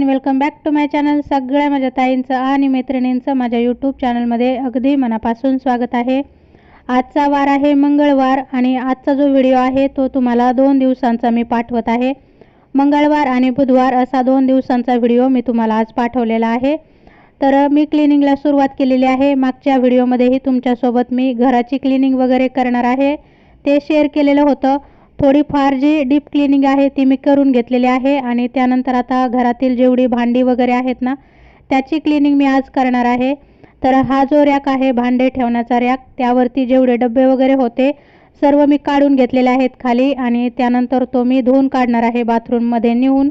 Welcome back to my channel. सगळ्या माझ्या ताईंचं आणि मैत्रिणींचं माझ्या यूट्यूब चॅनलमध्ये अगदी मनापासून स्वागत आहे। आजचा वार आहे मंगळवार आणि आजचा जो व्हिडिओ आहे तो तुम्हाला 2 दिवसांचा मी पाठवत आहे। मंगळवार आणि बुधवार असा 2 दिवसांचा व्हिडिओ मी तुम्हाला आज पाठवलेला आहे। तर मी क्लिनिंगला सुरुवात केलेली आहे। मागच्या व्हिडिओमध्येही तुमच्यासोबत मी घराची क्लिनिंग वगैरे करणार आहे ते शेअर केलेलं होतं। थोडीफार जी डीप क्लिनिंग आहे ती मी करून घेतलेली आहे आणि त्यानंतर आता घरातील जेवढी भांडी वगैरे आहेत ना त्याची क्लिनिंग मी आज करणार आहे। तर हा जो रॅक आहे भांडे ठेवण्याचा रॅक, त्यावरती जेवढे डब्बे वगैरे होते सर्व मी काढून घेतलेले आहेत खाली आणि त्यानंतर तो मी धुवून काढणार आहे बाथरूममध्ये नेऊन।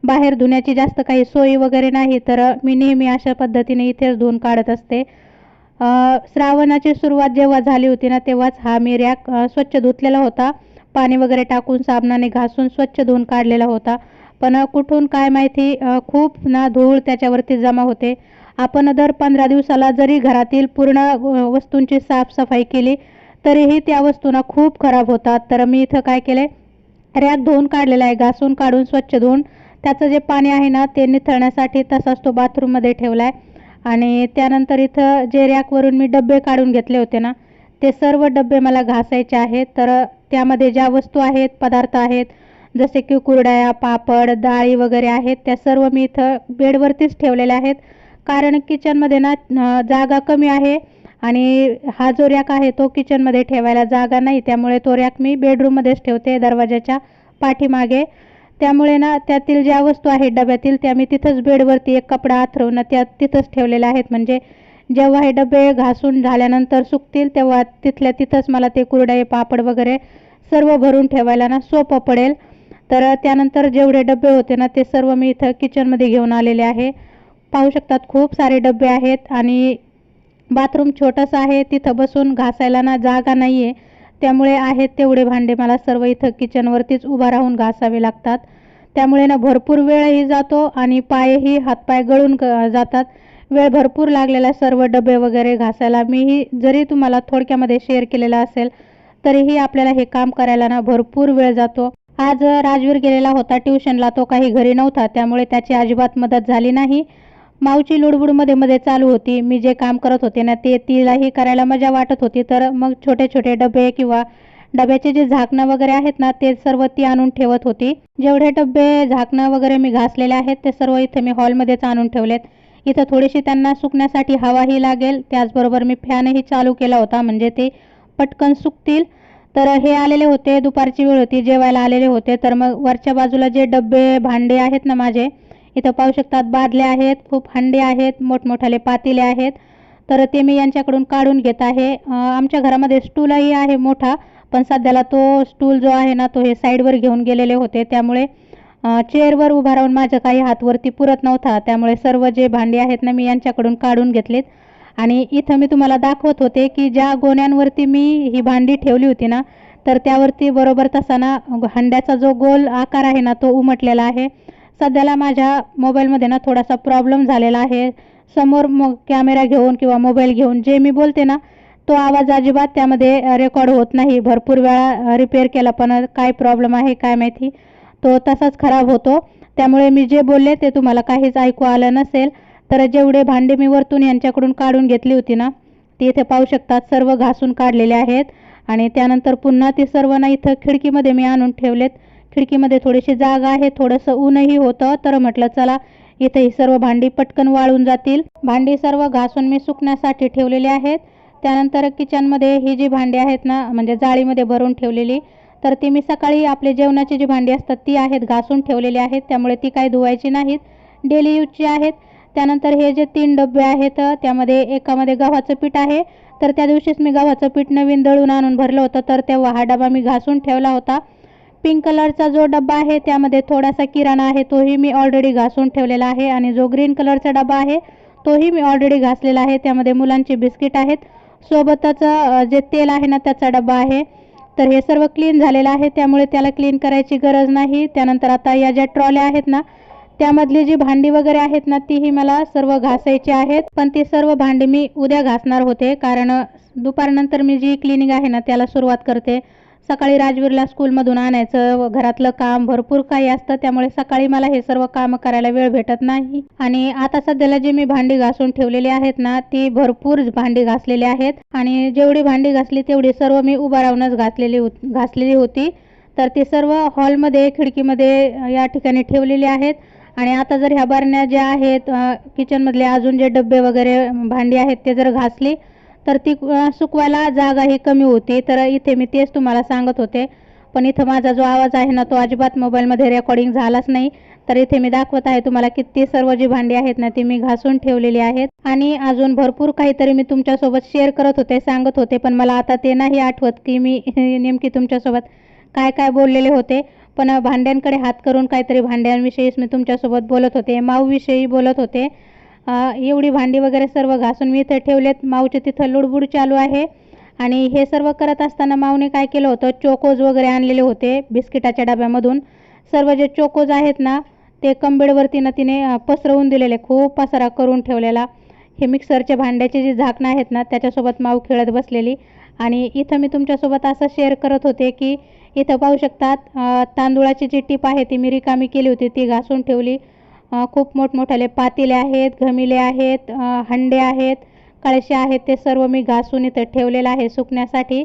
बाहेर धुण्याची जास्त काही सोय वगैरे नाही तर मी नेहमी अशा पद्धतीने इथेच धुवून काढत असते। श्रावणाची सुरुवात जेव्हा झाली होती ना तेव्हाच हा मी रॅक स्वच्छ धुतलेला होता। पाणी वगैरे टाकून साबणाने घासून स्वच्छ धुवून काढलेला होता, पण कुठून काय माहिती खूप ना धूळ त्याच्यावरती जमा होते। आपण दर 15 दिवसाला जरी घरातील पूर्ण वस्तूंची साफसफाई केली तरीही त्या वस्तूंना खूप खराब होतात। तर मी इथं काय केले, रॅक धुवून काढलेला आहे, घासून काढून स्वच्छ धुवून त्याचं जे पाणी आहे ना ते निथळण्यासाठी तसाच तो बाथरूममध्ये ठेवला आहे। आणि त्यानंतर इथं जे रॅकवरून मी डब्बे काढून घेतले होते ना ते सर्व डब्बे मला घासायचे आहेत। तर त्यामध्ये ज्या वस्तू आहेत, पदार्थ आहेत जसे की कुरडया, पापड, डाळी वगैरे आहेत त्या सर्व मी इथं बेडवरतीच ठेवलेल्या आहेत, कारण किचनमध्ये ना जागा कमी आहे आणि हा जो रॅक आहे तो किचनमध्ये ठेवायला जागा नाही, त्यामुळे तो रॅक मी बेडरूममध्येच ठेवते दरवाजाच्या पाठीमागे। त्यामुळे ना त्यातील ज्या वस्तू आहेत डब्यातील त्या मी तिथंच बेडवरती एक कपडा अंथरून त्या तिथंच ठेवलेल्या आहेत, म्हणजे जेव्हा हे डबे घासून झाल्यानंतर सुकतील तेव्हा तिथल्या तिथंच मला ते कुरडे, पापड वगैरे सर्व भरून ठेवायला ना सोपं पडेल। तर त्यानंतर जेवढे डबे होते ना ते सर्व मी इथं किचनमध्ये घेऊन आलेले आहे। पाहू शकतात खूप सारे डबे आहेत आणि बाथरूम छोटंसं आहे, तिथं बसून घासायला ना जागा नाही आहे, त्यामुळे आहेत तेवढे भांडे मला सर्व इथं किचनवरतीच उभा राहून घासावे लागतात। त्यामुळे ना भरपूर वेळही जातो आणि पायही हातपाय गळून जातात। वेळ भरपूर लागलेला सर्व डबे वगैरे घासायला। मीही जरी तुम्हाला थोडक्यामध्ये शेअर केलेला असेल तरीही आपल्याला हे काम करायला ना भरपूर वेळ जातो। आज राजवीर गेलेला होता ट्युशनला, तो काही घरी नव्हता, त्यामुळे त्याची अजिबात मदत झाली नाही। माऊची लुडबुड मध्ये चालू होती, मी जे काम करत होते ना ते तिलाही करायला मजा वाटत होती, तर मग छोटे छोटे डबे किंवा डब्याचे जे झाकणं वगैरे आहेत ना ते सर्व ती आणून ठेवत होती। जेवढे डबे झाकणं वगैरे मी घासलेले आहेत ते सर्व इथं मी हॉलमध्येच आणून ठेवलेत। इथं थोडीशी त्यांना सुकण्यासाठी हवाही लागेल, त्याचबरोबर मी फॅनही चालू केला होता म्हणजे ते पटकन सुकतील। तर हे आलेले होते, दुपारची वेळ होती, जेवायला आलेले होते। तर मग वरच्या बाजूला जे डब्बे भांडे आहेत ना माझे, इथं पाहू शकतात बादल्या आहेत, खूप हंडे आहेत, मोठमोठाले पातेले आहेत, तर ते मी यांच्याकडून काढून घेत आहे। आमच्या घरामध्ये स्टूलही आहे मोठा, पण सध्याला तो स्टूल जो आहे ना तो हे साईडवर घेऊन गेलेले होते, त्यामुळे चेअरवर उभा राहून माझं काही हातवरती पुरत नव्हता, त्यामुळे सर्व जे भांडी आहेत ना मी यांच्याकडून काढून घेतलेत। आणि इथं मी तुम्हाला दाखवत होते की ज्या गोण्यांवरती मी ही भांडी ठेवली होती ना तर त्यावरती बरोबर तसा ना हंड्याचा जो गोल आकार आहे ना तो उमटलेला आहे। सध्याला माझ्या मोबाईलमध्ये ना थोडासा प्रॉब्लेम झालेला आहे, समोर कॅमेरा घेऊन किंवा मोबाईल घेऊन जे मी बोलते ना तो आवाज अजिबात त्यामध्ये रेकॉर्ड होत नाही। भरपूर वेळा रिपेअर केला पण काय प्रॉब्लेम आहे काय माहिती, तो तसाच खराब होतो, त्यामुळे मी जे बोलले ते तुम्हाला काहीच ऐकू आलं नसेल। तर जेवढे भांडे मी वरतून यांच्याकडून काढून घेतली होती ना ती इथे पाहू शकतात सर्व घासून काढलेले आहेत आणि त्यानंतर पुन्हा ती सर्व ना इथं खिडकीमध्ये मी आणून ठेवलेत। खिडकीमध्ये थोडीशी जागा आहे, थोडंसं ऊनही होतं, तर म्हटलं चला इथे ही सर्व भांडी पटकन वाळून जातील। भांडी सर्व घासून मी सुकण्यासाठी ठेवलेली आहेत। त्यानंतर किचनमध्ये ही जी भांडी आहेत ना म्हणजे जाळीमध्ये भरून ठेवलेली, तर ती मी सकाळी आपले जेवणाची जी भांडी असतात ती आहेत घासून ठेवलेली आहेत, त्यामुळे ती काही धुवायची नाहीत, डेली यूजची आहेत। त्यानंतर हे जे 3 डबे आहेत त्यामध्ये एकामध्ये गव्हाचं पीठ आहे, तर त्या दिवशीच मी गव्हाचं पीठ नवीन दळून आणून भरलं होतं, तर तेव्हा हा डबा मी घासून ठेवला होता। पिंक कलरचा जो डबा आहे त्यामध्ये थोडासा किराणा आहे, तोही मी ऑलरेडी घासून ठेवलेला आहे आणि जो ग्रीन कलरचा डबा आहे तोही मी ऑलरेडी घासलेला आहे, त्यामध्ये मुलांची बिस्किट आहेत, सोबतच जे तेल आहे ना त्याचा डबा आहे। तर हे सर्व क्लीन झालेलं आहे, त्यामुळे त्याला क्लीन करायची गरज नाही। त्यानंतर आता या ज्या ट्रॉल्या आहेत ना त्यामधली जी भांडी वगैरे आहेत ना तीही मला सर्व घासायची आहेत, पण ती सर्व भांडी मी उद्या घासणार होते, कारण दुपारनंतर मी जी क्लिनिंग आहे ना त्याला सुरुवात करते। सकाळी राजवीरला स्कूलमधून आणायचं व घरातलं काम भरपूर काही असतं, त्यामुळे सकाळी मला हे सर्व कामं करायला वेळ भेटत नाही. आणि आता सध्याला जी मी भांडी घासून ठेवलेली आहेत ना, ती भरपूर भांडी घासलेली आहेत आणि जेवढी भांडी घासली तेवढी सर्व मी उभा राहूनच घासलेली होती. तर ती सर्व हॉलमध्ये खिडकीमध्ये या ठिकाणी ठेवलेली आहेत. आणि आता जर ह्या बरण्या ज्या आहेत किचनमधले अजून जे डब्बे वगैरे भांडी आहेत ते जर घासली तर ती सुकवायला जागाही कमी होती. तर इथे मी तेच तुम्हाला सांगत होते, पण इथं माझा जो आवाज आहे ना तो अजिबात मोबाईलमध्ये रेकॉर्डिंग झालाच नाही. तर इथे मी दाखवत आहे तुम्हाला की ती सर्व जी भांडी आहेत ना ती मी घासून ठेवलेली आहेत. आणि अजून भरपूर काहीतरी मी तुमच्यासोबत शेअर करत होते, सांगत होते, पण मला आता ते नाही आठवत की मी नेमकी तुमच्यासोबत काय काय बोललेले होते. पण भांड्यांकडे हात करून काहीतरी भांड्यांविषयीच मी तुमच्यासोबत बोलत होते, माऊविषयी बोलत होते. एवढी भांडी वगैरे सर्व घासून मी इथे ठेवलेत. माऊचे तिथं लुडबुड चालू आहे. आणि हे सर्व करत असताना माऊने काय केलं होतं, चोकोज वगैरे आणलेले होते बिस्किटाच्या डब्यामधून. सर्व जे चोकोज आहेत ना ते कंबेडवरती तिने पसरवून दिलेले, खूप पसारा करून ठेवलेला. हे मिक्सरचे भांड्याचे जे झाकणं आहेत ना त्याच्यासोबत माऊ खेळत बसलेली. आणि इथं मी तुमच्यासोबत असं शेअर करत होते की इथं पाहू शकतात तांदूळाची जी टीप आहे ती मी रिकामी केली होती, ती घासून ठेवली. खूप मोठमोठाले पातेले आहेत, घमिले आहेत, हंडे आहेत, कळशे आहेत, ते सर्व मी घासून इथं ठेवलेलं आहे सुकण्यासाठी.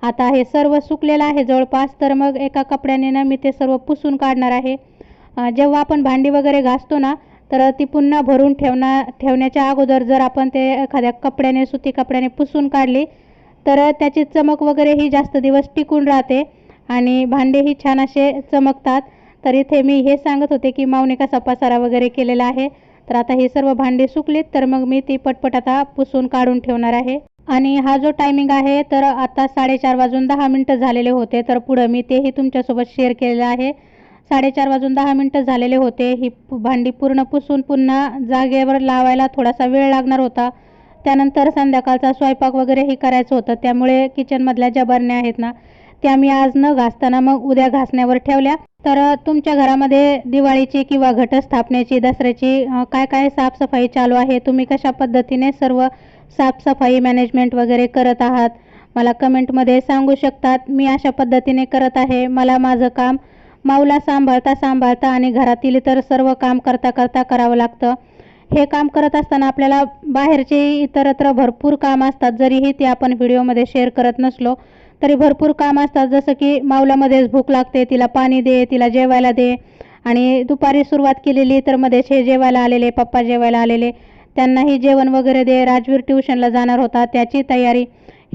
आता हे सर्व सुकलेलं आहे जवळपास, तर मग एका कपड्याने ना मी ते सर्व पुसून काढणार आहे. जेव्हा आपण भांडी वगैरे घासतो ना तर ती पुन्हा भरून ठेवण्याच्या अगोदर जर आपण ते एखाद्या कपड्याने, सुती कपड्याने पुसून काढली तर त्याची चमक वगैरे ही जास्त दिवस टिकून राहते आणि भांडेही छान असे चमकतात. तर इथे मी हे सांगत होते की माऊने कसा पसारा वगैरे केलेला आहे. तर आता ही सर्व भांडी सुकलीत तर मग मी ती पटपट आता पुसून काढून ठेवणार आहे. आणि हा जो टायमिंग आहे तर आता 4:30 झालेले होते. तर पुढं मी तेही तुमच्यासोबत शेअर केलेलं आहे. 4:30 झालेले होते. ही भांडी पूर्ण पुसून पुन्हा जागेवर लावायला थोडासा वेळ लागणार होता. त्यानंतर संध्याकाळचा स्वयंपाक वगैरेही करायचं होतं, त्यामुळे किचनमधल्या ज्या बरण्या आहेत ना त्या मी आज न घासताना मग उद्या घासण्यावर ठेवल्या. तर तुमच्या घरामध्ये दिवाळीची किंवा घटस्थापनेची, दसऱ्याची काय काय साफसफाई चालू आहे, तुम्ही कशा पद्धतीने सर्व साफसफाई मॅनेजमेंट वगैरे करत आहात मला कमेंटमध्ये सांगू शकतात. मी अशा पद्धतीने करत आहे. मला माझं काम माऊला सांभाळता आणि घरातील इतर सर्व काम करता करावं लागतं. हे काम करत असताना आपल्याला बाहेरचे इतरत्र भरपूर काम असतात, जरीही ते आपण व्हिडिओमध्ये शेअर करत नसलो तरी भरपूर काम असतात. जसं की माऊला मध्येच भूक लागते, तिला पाणी दे, तिला जेवायला दे. आणि दुपारी सुरुवात केलेली तर मध्येच हे जेवायला आलेले, पप्पा जेवायला आलेले, त्यांनाही जेवण वगैरे दे. राजवीर ट्युशनला जाणार होता, त्याची तयारी.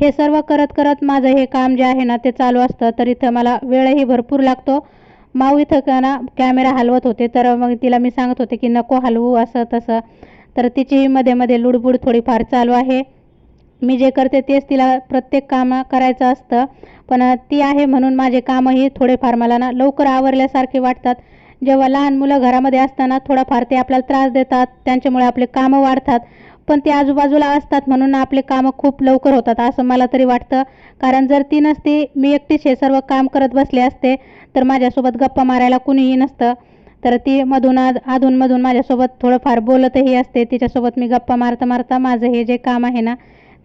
हे सर्व करत माझं हे काम जे आहे ना ते चालू असतं. तर इथं मला वेळही भरपूर लागतो. माऊ इथं ना कॅमेरा हलवत होते, तर मग तिला मी सांगत होते की नको हलवू असं तसं. तर तिची मध्ये मध्ये लुडबुड थोडीफार चालू आहे. मी जे करते तेच तिला प्रत्येक काम करायचं असतं, पण ती आहे म्हणून माझे कामही थोडेफार मला ना लवकर आवरल्यासारखे वाटतात. जेव्हा लहान मुलं घरामध्ये असताना थोडाफार ते आपल्याला त्रास देतात, त्यांच्यामुळे आपले कामं वाढतात, पण ते आजूबाजूला असतात म्हणून आपले कामं खूप लवकर होतात असं मला तरी वाटतं. कारण जर ती नसती, मी एकटीच हे सर्व काम करत बसले असते तर माझ्यासोबत गप्पा मारायला कुणीही नसतं. तर ती अधूनमधून माझ्यासोबत थोडंफार बोलतही असते. तिच्यासोबत मी गप्पा मारता माझं हे जे काम आहे ना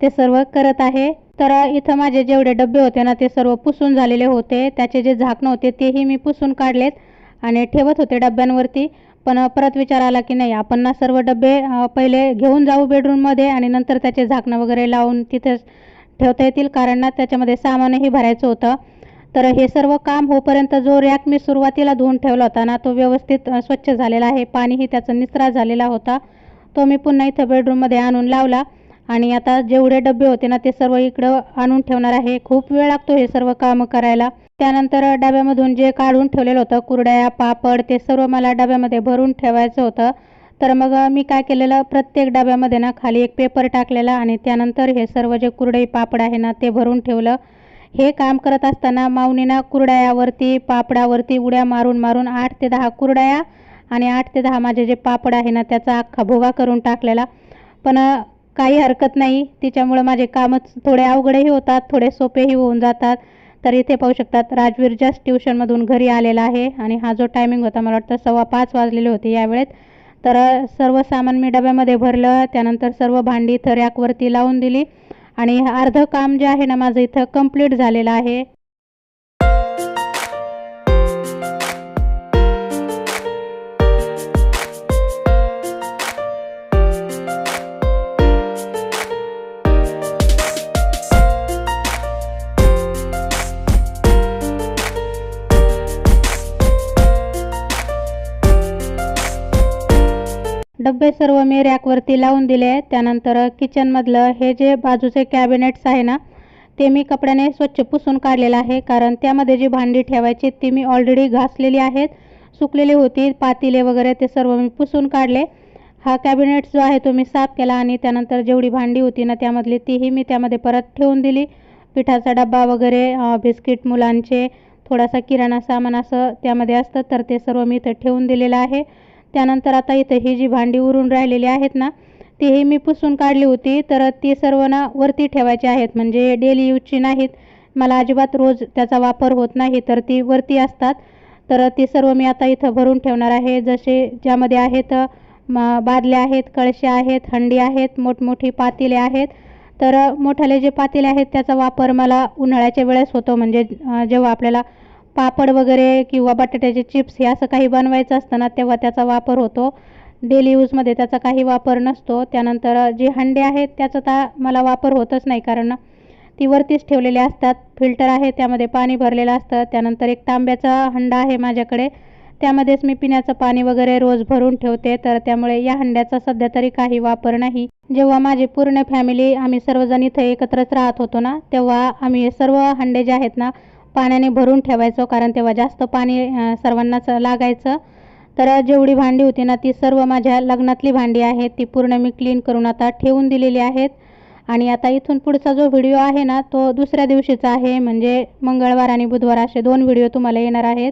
ते सर्व करत आहे. तर इथं माझे जेवढे डबे होते ना ते सर्व पुसून झालेले होते. त्याचे जे झाकणं होते तेही मी पुसून काढलेत आणि ठेवत होते डब्यांवरती. पण परत विचार आला की नाही, आपण ना सर्व डबे पहिले घेऊन जाऊ बेडरूममध्ये आणि नंतर त्याचे झाकणं वगैरे लावून तिथेच ठेवता येतील, कारण ना त्याच्यामध्ये सामानही भरायचं होतं. तर हे सर्व काम होईपर्यंत जो रॅक मी सुरुवातीला धुवून ठेवला होता ना तो व्यवस्थित स्वच्छ झालेला आहे. पाणीही त्याचा निचरा झालेला होता. तो मी पुन्हा इथं बेडरूममध्ये आणून लावला आणि आता जेवढे डबे होते ना ते सर्व इकडं आणून ठेवणार आहे. खूप वेळ लागतो हे सर्व कामं करायला. त्यानंतर डब्यामधून जे काढून ठेवलेलं होतं कुरड्या, पापड, ते सर्व मला डब्यामध्ये भरून ठेवायचं होतं. तर मग मी काय केलेलं, प्रत्येक डब्यामध्ये ना खाली एक पेपर टाकलेला आणि त्यानंतर हे सर्व जे कुरडई पापड आहे ना ते भरून ठेवलं. हे काम करत असताना माऊनी ना कुरड्यावरती, पापडावरती उड्या मारून 8 ते 10 कुरड्या आणि 8 ते 10 माझे जे पापड आहे ना त्याचा अख्खा भुगा करून टाकलेला. पण काही हरकत नाही, तिच्यामुळे माझे कामच थोडे अवघडही होतात, थोडे सोपेही होऊन जातात. तर इथे पाहू शकतात राजवीर जस्ट ट्युशनमधून घरी आलेला आहे आणि हा जो टायमिंग होता मला वाटतं 5:15 वाजलेले होते यावेळेत. तर सर्व सामान मी डब्यामध्ये भरलं. त्यानंतर सर्व भांडी इथं रॅकवरती लावून दिली आणि अर्धं काम जे आहे ना माझं इथं कंप्लीट झालेलं आहे. डब्बे सर्व मी रॅकवरती लावून दिले. त्यानंतर किचनमधलं हे जे बाजूचे कॅबिनेट्स आहे ना, ते मी कपड्याने स्वच्छ पुसून काढलेलं आहे. कारण त्यामध्ये जी भांडी ठेवायची ती मी ऑलरेडी घासलेली आहेत, सुकलेली होती. पातेले वगैरे ते सर्व मी पुसून काढले. हा कॅबिनेट जो आहे तो मी साफ केला आणि त्यानंतर जेवढी भांडी होती ना त्यामधली तीही मी त्यामध्ये परत ठेवून दिली. पिठाचा डब्बा वगैरे, बिस्किट मुलांचे, थोडासा किराणा सामान असं त्यामध्ये असतं, तर ते सर्व मी इथं ठेवून दिलेलं आहे. त्यानंतर आता इथं ही जी भांडी उरून राहिलेली आहेत ना, तीही मी पुसून काढली होती. तर ती सर्व ना वरती ठेवायची आहेत, म्हणजे डेली यूजची नाहीत. मला अजिबात रोज त्याचा वापर होत नाही, तर ती वरती असतात. तर ती सर्व मी आता इथं भरून ठेवणार आहे. जसे ज्यामध्ये आहेत बादल्या आहेत, कळशे आहेत, हंडी आहेत, मोठमोठी पातेले आहेत. तर मोठाले जे पातेले आहेत त्याचा वापर मला उन्हाळ्याच्या वेळेस होतो, म्हणजे जेव्हा आपल्याला पापड वगैरे किंवा बटाट्याचे चिप्स हे असं काही बनवायचं असतं ना, तेव्हा त्याचा वापर होतो. डेली यूजमध्ये त्याचा काही वापर नसतो. त्यानंतर जे हंडे आहेत त्याचा तर मला वापर होतच नाही, कारण ती वरतीच ठेवलेले असतात. फिल्टर आहे त्यामध्ये पाणी भरलेलं असतं. त्यानंतर एक तांब्याचा हंडा आहे माझ्याकडे, त्यामध्येच मी पिण्याचं पाणी वगैरे रोज भरून ठेवते. तर त्यामुळे या हंड्याचा सध्या तरी काही वापर नाही. जेव्हा माझी पूर्ण फॅमिली आम्ही सर्वजण इथे एकत्रच राहत होतो ना, तेव्हा आम्ही सर्व हंडे जे आहेत ना पाण्याने भरून ठेवायचो, कारण तेव्हा जास्त पाणी सर्वांनाच लागायचं. तर जेवढी भांडी होती ना ती सर्व माझ्या लग्नातली भांडी आहेत, ती पूर्ण मी क्लीन करून आता ठेवून दिलेली आहेत. आणि आता इथून पुढचा जो व्हिडिओ आहे ना तो दुसऱ्या दिवशीचा आहे, म्हणजे मंगळवार आणि बुधवार असे 2 व्हिडिओ तुम्हाला येणार आहेत.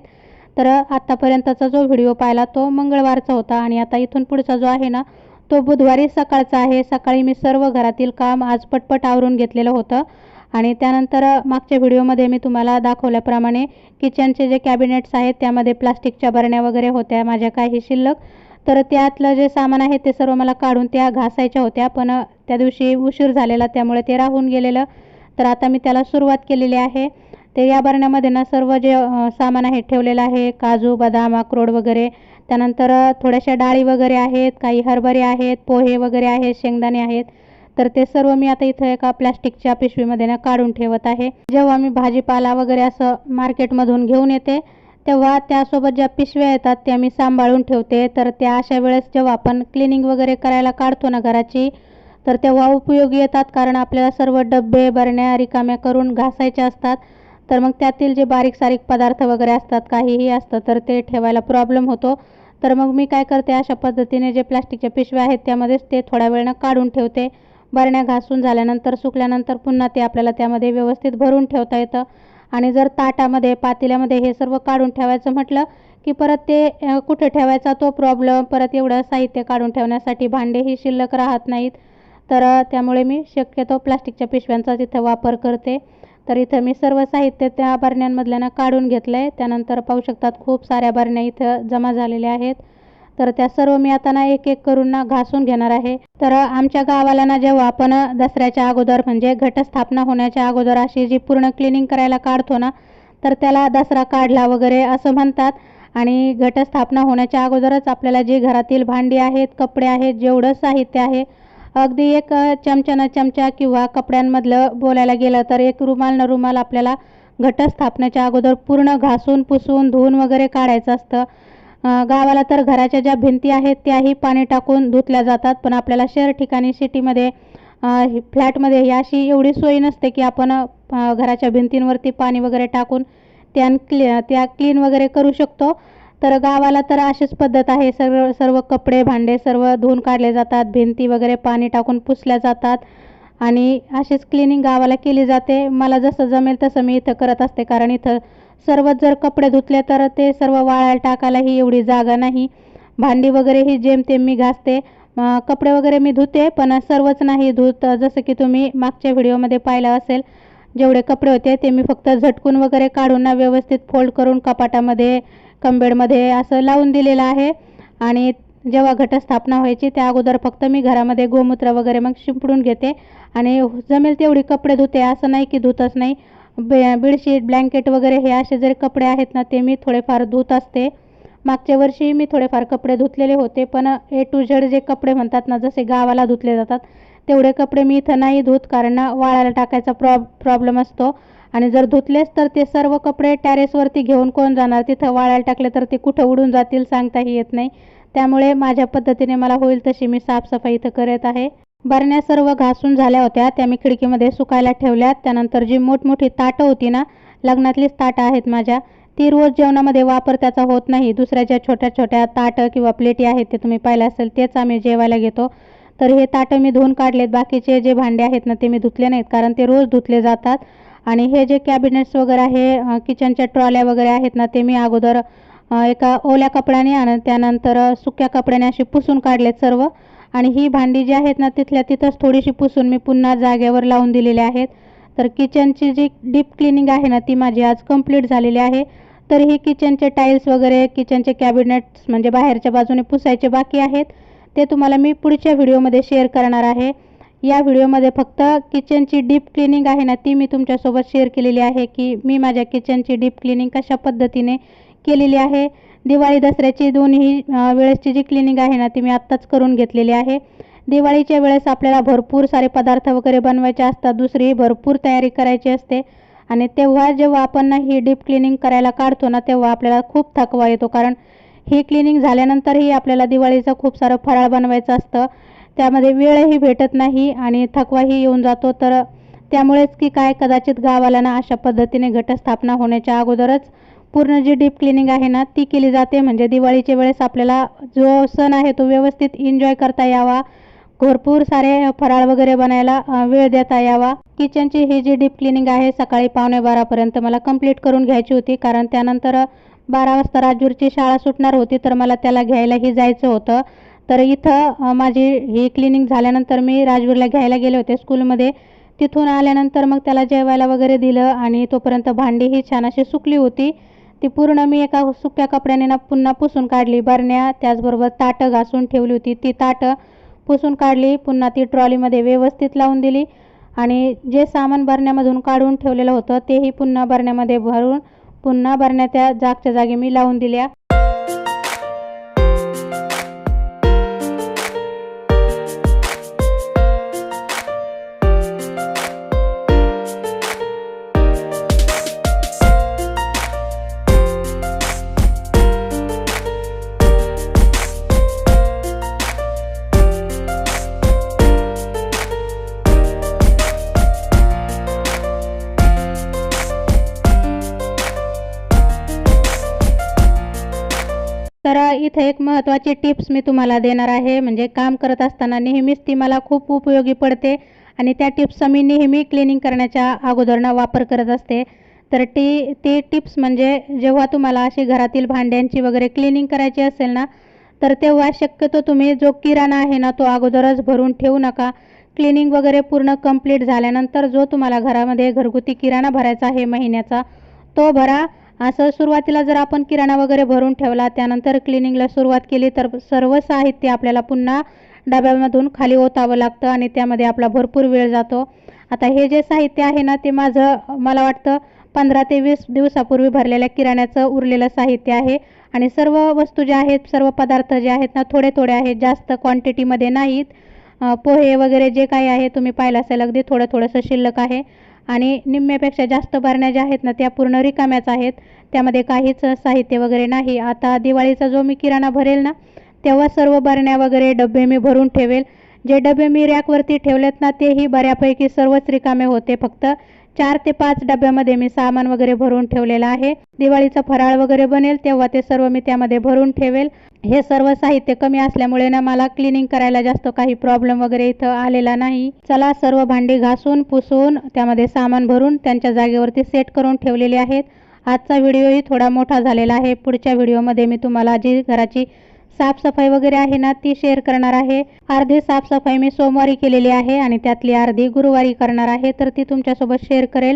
तर आत्तापर्यंतचा जो व्हिडिओ पाहिला तो मंगळवारचा होता आणि आता इथून पुढचा जो आहे ना तो बुधवारी सकाळचा आहे. सकाळी मी सर्व घरातील काम आज पटपट आवरून घेतलेलं होतं आणि त्यानंतर मागच्या व्हिडिओमध्ये मी तुम्हाला दाखवल्याप्रमाणे किचनचे जे कॅबिनेट्स आहेत त्यामध्ये प्लास्टिकच्या बरण्या वगैरे होत्या माझ्या काही शिल्लक. तर त्यातलं जे सामान आहे ते सर्व मला काढून त्या घासायच्या होत्या, पण त्या दिवशी उशीर झालेला त्यामुळे ते राहून गेलेलं. तर आता मी त्याला सुरुवात केलेली आहे. ते या बरण्यामध्ये ना सर्व जे सामान आहे ठेवलेलं आहे, काजू, बदाम, अक्रोड वगैरे. त्यानंतर थोड्याशा डाळी वगैरे आहेत, काही हरभरे आहेत, पोहे वगैरे आहेत, शेंगदाणे आहेत. तर ते सर्व मी आता इथं एका प्लास्टिकच्या पिशवीमध्ये ना काढून ठेवत आहे. जेव्हा मी भाजीपाला वगैरे असं मार्केटमधून घेऊन येते तेव्हा त्यासोबत ज्या पिशव्या येतात त्या मी सांभाळून ठेवते. तर त्या अशा वेळेस जेव्हा आपण क्लिनिंग वगैरे करायला काढतो ना घराची, तर तेव्हा उपयोगी येतात, कारण आपल्याला सर्व डब्बे बरण्या रिकाम्या करून घासायच्या असतात. तर मग त्यातील जे बारीक सारीक पदार्थ वगैरे असतात, काहीही असतं, तर ते ठेवायला प्रॉब्लेम होतो. तर मग मी काय करते, अशा पद्धतीने जे प्लास्टिकच्या पिशव्या आहेत त्यामध्येच ते थोड्या वेळानं काढून ठेवते. बरण्या घासून झाल्यानंतर सुकल्यानंतर पुन्हा ते आपल्याला त्यामध्ये व्यवस्थित भरून ठेवता येतं. आणि जर ताटामध्ये पातेल्यामध्ये हे सर्व काढून ठेवायचं म्हटलं की परत ते कुठे ठेवायचा तो प्रॉब्लेम, परत एवढं साहित्य काढून ठेवण्यासाठी भांडेही शिल्लक राहत नाहीत. तर त्यामुळे मी शक्यतो प्लास्टिकच्या पिशव्यांचा तिथं वापर करते. तर इथं मी सर्व साहित्य त्या बरण्यांमधल्यानं काढून घेतलं आहे. त्यानंतर पाहू शकतात खूप साऱ्या बरण्या इथं जमा झालेल्या आहेत. तर त्या सर्व मी आता ना एक एक करून ना घासून घेणार आहे. तर आमच्या गावाला ना जेव्हा आपण दसऱ्याच्या अगोदर म्हणजे घटस्थापना होण्याच्या अगोदर अशी जी पूर्ण क्लिनिंग करायला काढतो ना, तर त्याला दसरा काढला वगैरे असं म्हणतात. आणि घटस्थापना होण्याच्या अगोदरच आपल्याला जी घरातील भांडी आहेत, कपडे आहेत, जेवढं साहित्य आहे, अगदी एक चमचा न चमचा किंवा कपड्यांमधलं बोलायला गेलं तर एक रुमाल न रुमाल आपल्याला घटस्थापनेच्या अगोदर पूर्ण घासून पुसून धुवून वगैरे काढायचं असतं. गावाला तर घराच्या ज्या भिंती आहेत त्याही पाणी टाकून धुतल्या जातात, पण आपल्याला शहर ठिकाणी सिटीमध्ये फ्लॅटमध्ये ही अशी एवढी सोय नसते की आपण घराच्या भिंतींवरती पाणी वगैरे टाकून त्या क्लीन वगैरे करू शकतो. तर गावाला तर अशीच पद्धत आहे. सर्व कपडे भांडे सर्व धुवून काढले जातात, भिंती वगैरे पाणी टाकून पुसल्या जातात आणि अशीच क्लिनिंग गावाला केली जाते. मला जसं जमेल तसं मी इथं करत असते, कारण इथं सर्वच जर कपडे धुतले तर ते सर्व वाळायला टाकायलाही एवढी जागा नाही. भांडी वगैरे ही जेमतेम मी घासते. कपडे वगैरे मी धुते, पण सर्वच नाही धुत. जसं की तुम्ही मागच्या व्हिडिओमध्ये पाहिलं असेल, जेवढे कपडे होते ते मी फक्त झटकून वगैरे काढून ना व्यवस्थित फोल्ड करून कपाटामध्ये कंबेडमध्ये असं लावून दिलेलं आहे. आणि जेव्हा घटस्थापना व्हायची त्या अगोदर फक्त मी घरामध्ये गोमूत्र वगैरे मग शिंपडून घेते आणि जमेल तेवढी कपडे धुते. असं नाही की धुतच नाही. बेडशीट ब्लँकेट वगैरे हे असे जरी कपडे आहेत ना ते मी थोडेफार धुत असते. मागच्या वर्षी मी थोडेफार कपडे धुतलेले होते, पण ए टू झेड जे कपडे म्हणतात ना, जसे गावाला धुतले जातात तेवढे कपडे मी इथं नाही धुत, कारण ना वाळायला टाकायचा प्रॉब्लेम असतो. आणि जर धुतलेच तर ते सर्व कपडे टेरेसवरती घेऊन कोण जाणार, तिथं वाळायला टाकले तर ते कुठं उडून जातील सांगताही येत नाही. त्यामुळे माझ्या पद्धतीने मला होईल तशी मी साफसफाई इथं करत आहे। बरण्या सर्व घासून झाल्या होत्या, त्या मी खिडकीमध्ये सुकायला ठेवल्यात। त्यानंतर जी मोठमोठी ताटं होती ना, लग्नातलीच ताटं आहेत माझ्या, ती रोज जेवणामध्ये वापर त्याचा होत नाही। दुसऱ्या ज्या छोट्या छोट्या ताटं किंवा प्लेटी आहेत ते तुम्ही पाहिलं असेल, तेच आम्ही जेवायला घेतो। तर हे ताटं मी धुवून काढलेत, बाकीचे जे भांडे आहेत ना ते मी धुतले नाहीत, कारण ते रोज धुतले जातात। आणि हे जे कॅबिनेट्स वगैरे आहे, किचनच्या ट्रॉल्या वगैरे आहेत ना, ते मी अगोदर एका ओल्या कपड्याने आणि त्यानंतर सुक्या कपड्याने अशी पुसून काढलेत सर्व। आणि ही भांडी जी आहेत ना, तिथल्या तिथंच थोडीशी पुसून मी पुन्हा जागेवर लावून दिलेली आहेत। तर किचनची जी डीप क्लिनिंग आहे ना, ती माझी आज कंप्लीट झालेली आहे। तर ही किचनचे टाईल्स वगैरे, किचनचे कॅबिनेट्स म्हणजे बाहेरच्या बाजूने पुसायचे बाकी आहेत, ते तुम्हाला मी पुढच्या व्हिडिओमध्ये शेअर करणार आहे। या व्हिडिओमध्ये फक्त किचनची डीप क्लिनिंग आहे ना, ती मी तुमच्यासोबत शेअर केलेली आहे की मी माझ्या किचनची डीप क्लिनिंग कशा पद्धतीने केलेली आहे। दिवाळी दसऱ्याची दोन्ही वेळेसची जी क्लिनिंग आहे ना, ती मी आत्ताच करून घेतलेली आहे। दिवाळीच्या वेळेस आपल्याला भरपूर सारे पदार्थ वगैरे बनवायचे असतात, दुसरी भरपूर तयारी करायची असते आणि तेव्हा जेव्हा आपण ही डीप क्लिनिंग करायला काढतो ना, तेव्हा आपल्याला खूप थकवा येतो, कारण ही क्लिनिंग झाल्यानंतरही आपल्याला दिवाळीचं खूप सारं फराळ बनवायचं असतं, त्यामध्ये वेळही भेटत नाही आणि थकवाही येऊन जातो। तर त्यामुळेच की काय, कदाचित गावाला ना अशा पद्धतीने घटस्थापना होण्याच्या अगोदरच पूर्ण जी डीप क्लिनिंग आहे ना ती केली जाते, म्हणजे दिवाळीच्या वेळेस आपल्याला जो सण आहे तो व्यवस्थित एन्जॉय करता यावा, भरपूर सारे फराळ वगैरे बनायला वेळ देता यावा। किचनची ही जी डीप क्लिनिंग आहे सकाळी 11:45पर्यंत मला कंप्लीट करून घ्यायची होती, कारण त्यानंतर 12 वाजता राजूरची शाळा सुटणार होती, तर मला त्याला घ्यायलाही जायचं होतं। तर इथं माझी ही क्लिनिंग झाल्यानंतर मी राजूरला घ्यायला गेले होते स्कूलमध्ये। तिथून आल्यानंतर मग त्याला जेवायला वगैरे दिलं आणि तोपर्यंत भांडी ही छान अशी सुकली होती, ती पूर्ण मी एका सुक्या कपड्याने ना पुन्हा पुसून काढली। बरण्या त्याचबरोबर ताटं घासून ठेवली होती, ती ताटं पुसून काढली, पुन्हा ती ट्रॉलीमध्ये व्यवस्थित लावून दिली आणि जे सामान बरण्यामधून काढून ठेवलेलं होतं तेही पुन्हा बरण्यामध्ये भरून पुन्हा बरण्या त्या जागच्या जागी मी लावून दिल्या। तर इथे एक महत्त्वाची टिप्स मी तुम्हाला देणार आहे, म्हणजे काम करत असताना नेहमीच ती मला खूप उपयोगी पडते आणि त्या टिप्सचा मी नेहमी क्लिनिंग करण्याच्या अगोदरनं वापर करत असते। तर ती टिप्स म्हणजे जेव्हा तुम्हाला अशी घरातील भांड्यांची वगैरे क्लिनिंग करायची असेल ना, तर तेव्हा शक्यतो तुम्ही जो किराणा आहे ना तो अगोदरच भरून ठेवू नका। क्लिनिंग वगैरे पूर्ण कंप्लीट झाल्यानंतर जो तुम्हाला घरामध्ये घरगुती किराणा भरायचा आहे महिन्याचा, तो भरा। असं सुरुवातीला जर आपण किराणा वगैरे भरून ठेवला, त्यानंतर क्लिनिंगला सुरुवात केली, तर सर्व साहित्य आपल्याला पुन्हा डब्यामधून खाली ओतावं लागतं आणि त्यामध्ये आपला भरपूर वेळ जातो। आता हे जे साहित्य आहे ना, ते मला वाटतं 15 ते 20 दिवसापूर्वी भरलेल्या किराण्याचं उरलेलं साहित्य आहे आणि सर्व वस्तू ज्या आहेत, सर्व पदार्थ जे आहेत ना, थोडे थोडे आहेत, जास्त क्वांटिटीमध्ये नाहीत। पोहे वगैरे जे काही आहे तुम्ही पाहिलं असेल, अगदी थोडं थोडंसं शिल्लक आहे आणि निम्म्यापेक्षा जास्त बरण्या ज्या आहेत ना त्या पूर्ण रिकाम्याच आहेत, त्यामध्ये काहीच साहित्य वगैरे नाही। आता दिवाळीचा जो मी किराणा भरेल ना, तेव्हा सर्व बरण्या वगैरे डबे मी भरून ठेवेल। जे डबे मी रॅकवरती ठेवलेत ना, तेही बऱ्यापैकी सर्वच रिकामे होते, फक्त 4 ते 5 डब्यामध्ये मी सामान वगैरे भरून ठेवलेलं आहे। दिवाळीचा फराळ वगैरे बनेल तेव्हा ते सर्व मी त्यामध्ये भरून ठेवेल। हे सर्व साहित्य कमी असल्यामुळे ना मला क्लिनिंग करायला जास्त काही प्रॉब्लेम वगैरे इथं आलेला नाही। चला, सर्व भांडी घासून पुसून त्यामध्ये सामान भरून त्यांच्या जागेवरती सेट करून ठेवलेले आहेत। आजचा व्हिडिओही थोडा मोठा झालेला आहे, पुढच्या व्हिडिओमध्ये मी तुम्हाला जी घराची साफसफाई वगैरे आहे ना ती शेअर करणार आहे। अर्धी साफसफाई मी सोमवारी केलेली आहे आणि त्यातली अर्धी गुरुवारी करणार आहे, तर ती तुमच्यासोबत शेअर करेल।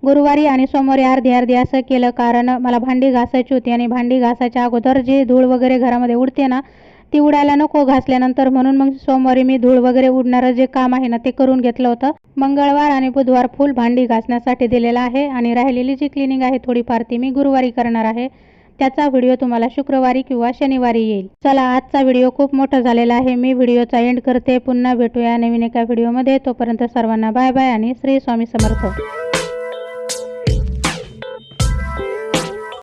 गुरुवारी आणि सोमवारी अर्धी अर्धी असं केलं कारण मला भांडी घासायची होती आणि भांडी घासायच्या अगोदर जी धूळ वगैरे घरामध्ये उडते ना, ती उडायला नको घासल्यानंतर, म्हणून मग सोमवारी मी धूळ वगैरे उडणारं जे काम आहे ना ते करून घेतलं होतं। मंगळवार आणि बुधवार फुल भांडी घासण्यासाठी दिलेला आहे आणि राहिलेली जी क्लिनिंग आहे थोडीफार ती मी गुरुवारी करणार आहे। त्याचा व्हिडिओ तुम्हाला शुक्रवारी किंवा शनिवारी येईल। चला, आजचा व्हिडिओ खूप मोठा झालेला आहे, मी व्हिडिओचा एंड करते। पुन्हा भेटूया नवीन एका व्हिडिओमध्ये, तोपर्यंत सर्वांना बाय बाय आणि श्री स्वामी समर्थ।